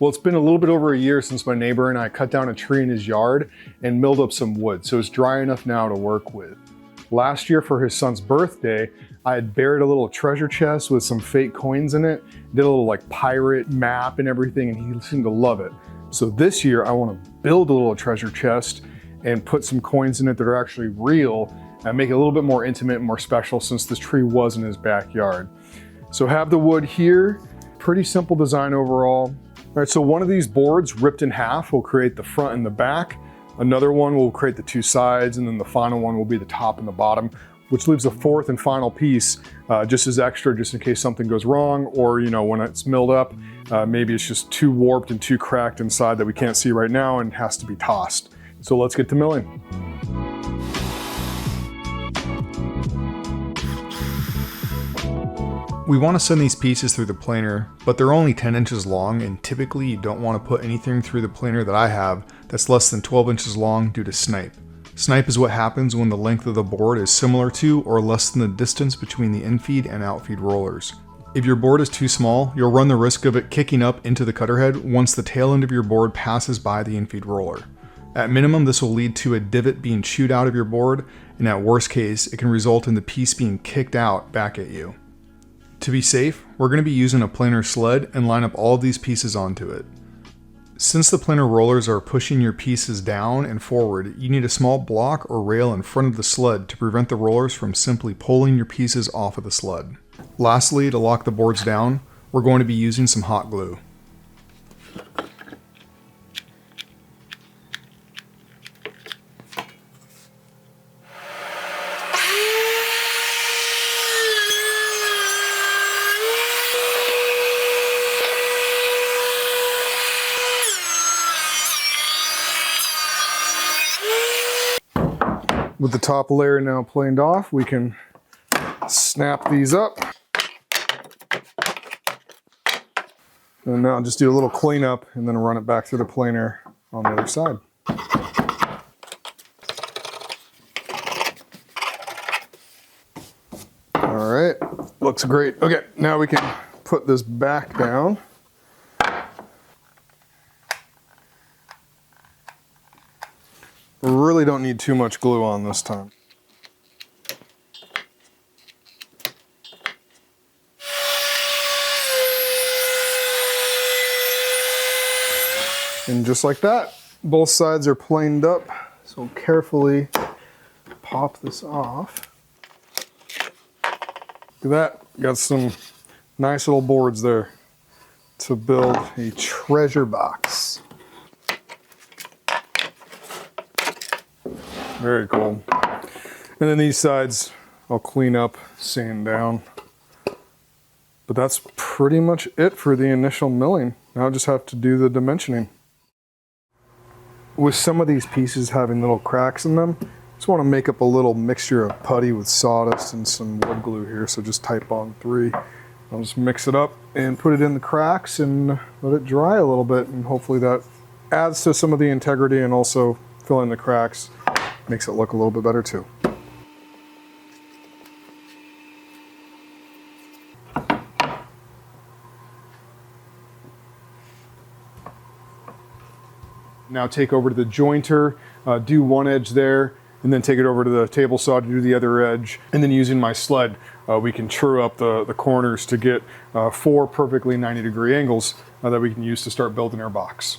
Well, it's been a little bit over a year since my neighbor and I cut down a tree in his yard and milled up some wood, so it's dry enough now to work with. Last year for his son's birthday, I had buried a little treasure chest with some fake coins in it, did a little like pirate map and everything, and he seemed to love it. So this year I want to build a little treasure chest and put some coins in it that are actually real and make it a little bit more intimate and more special since this tree was in his backyard. So have the wood here, pretty simple design overall. All right, so one of these boards ripped in half will create the front and the back. Another one will create the two sides, and then the final one will be the top and the bottom, which leaves a fourth and final piece just as extra, just in case something goes wrong, or when it's milled up, maybe it's just too warped and too cracked inside that we can't see right now and has to be tossed. So let's get to milling. We want to send these pieces through the planer, but they're only 10 inches long, and typically you don't want to put anything through the planer that I have that's less than 12 inches long due to snipe. Snipe is what happens when the length of the board is similar to or less than the distance between the infeed and outfeed rollers. If your board is too small, you'll run the risk of it kicking up into the cutter head once the tail end of your board passes by the infeed roller. At minimum, this will lead to a divot being chewed out of your board, and at worst case, it can result in the piece being kicked out back at you. To be safe, we're going to be using a planer sled and line up all of these pieces onto it. Since the planer rollers are pushing your pieces down and forward, you need a small block or rail in front of the sled to prevent the rollers from simply pulling your pieces off of the sled. Lastly, to lock the boards down, we're going to be using some hot glue. With the top layer now planed off, we can snap these up. And now just do a little cleanup and then run it back through the planer on the other side. All right, looks great. Okay, now we can put this back down. Really don't need too much glue on this time. And just like that, both sides are planed up. So carefully pop this off. Look at that, got some nice little boards there to build a treasure box. Very cool. And then these sides, I'll clean up, sand down. But that's pretty much it for the initial milling. Now I just have to do the dimensioning. With some of these pieces having little cracks in them, just want to make up a little mixture of putty with sawdust and some wood glue here. So just type on 3. I'll just mix it up and put it in the cracks and let it dry a little bit. And hopefully that adds to some of the integrity and also fill in the cracks. Makes it look a little bit better too. Now take over to the jointer, do one edge there, and then take it over to the table saw to do the other edge. And then using my sled, we can true up the corners to get 4 perfectly 90-degree angles that we can use to start building our box.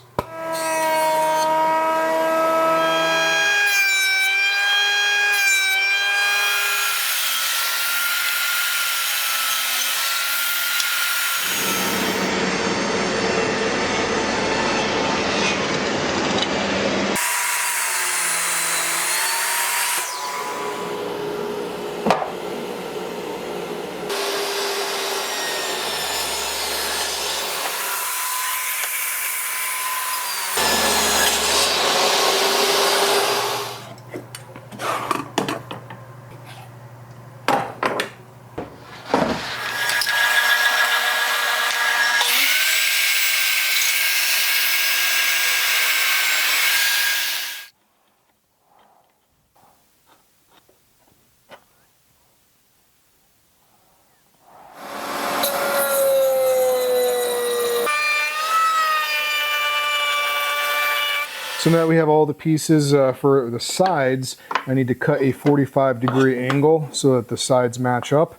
So now that we have all the pieces for the sides, I need to cut a 45-degree angle so that the sides match up.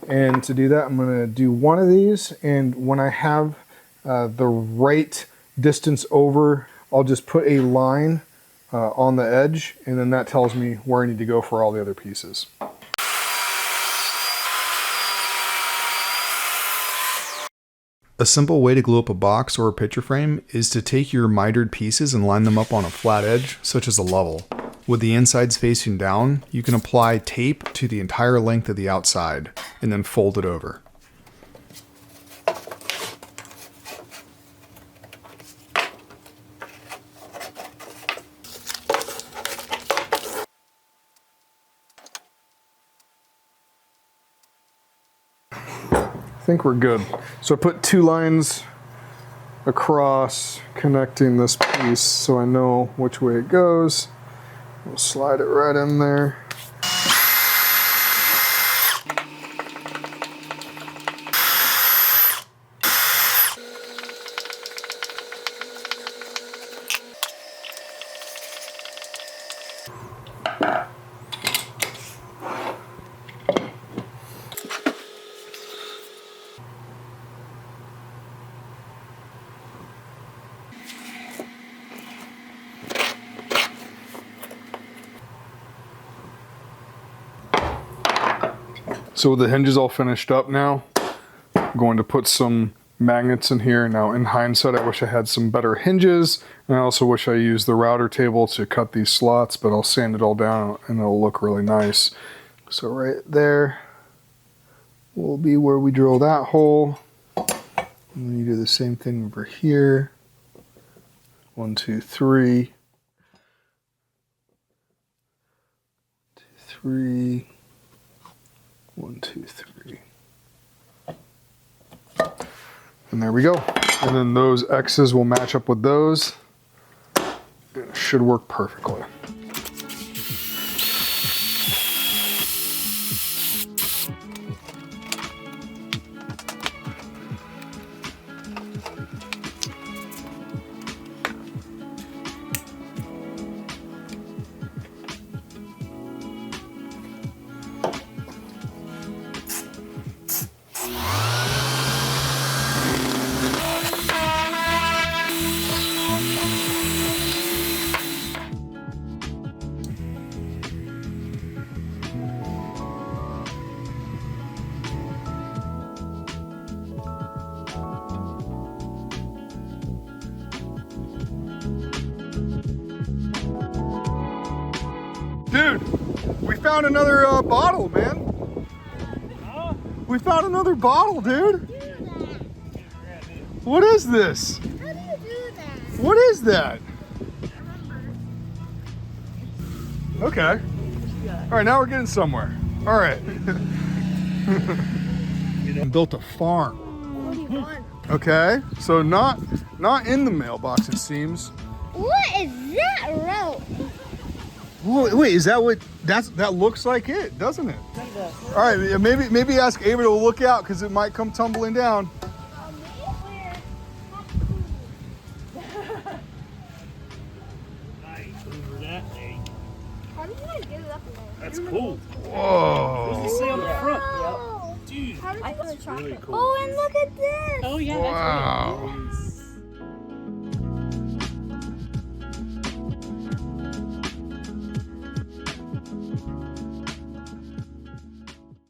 And to do that, I'm going to do one of these, and when I have the right distance over, I'll just put a line on the edge, and then that tells me where I need to go for all the other pieces. A simple way to glue up a box or a picture frame is to take your mitered pieces and line them up on a flat edge, such as a level. With the insides facing down, you can apply tape to the entire length of the outside, and then fold it over. I think we're good. So I put 2 lines across connecting this piece so I know which way it goes. We'll slide it right in there. So with the hinges all finished up now, I'm going to put some magnets in here. Now in hindsight, I wish I had some better hinges, and I also wish I used the router table to cut these slots, but I'll sand it all down and it'll look really nice. So right there will be where we drill that hole. And then you do the same thing over here. 1, 2, 3. 2, 3. 1, 2, 3. And there we go. And then those X's will match up with those. And it should work perfectly. Dude, we found another bottle, man. Huh? We found another bottle, dude. What is this? How do you do that? What is that? Okay. All right, now we're getting somewhere. All right. Built a farm. What do you want? Okay, so not in the mailbox, it seems. What is that rope? Wait, is that what that looks like it, doesn't it? All right, maybe ask Ava to look out because it might come tumbling down. Nice. Over that thing. How do you get it up in there? That's cool. Whoa. What does it say on the front? Wow. Dude. How did you do That's really cool. Oh, and look at this. Oh yeah, Wow. that's really cool.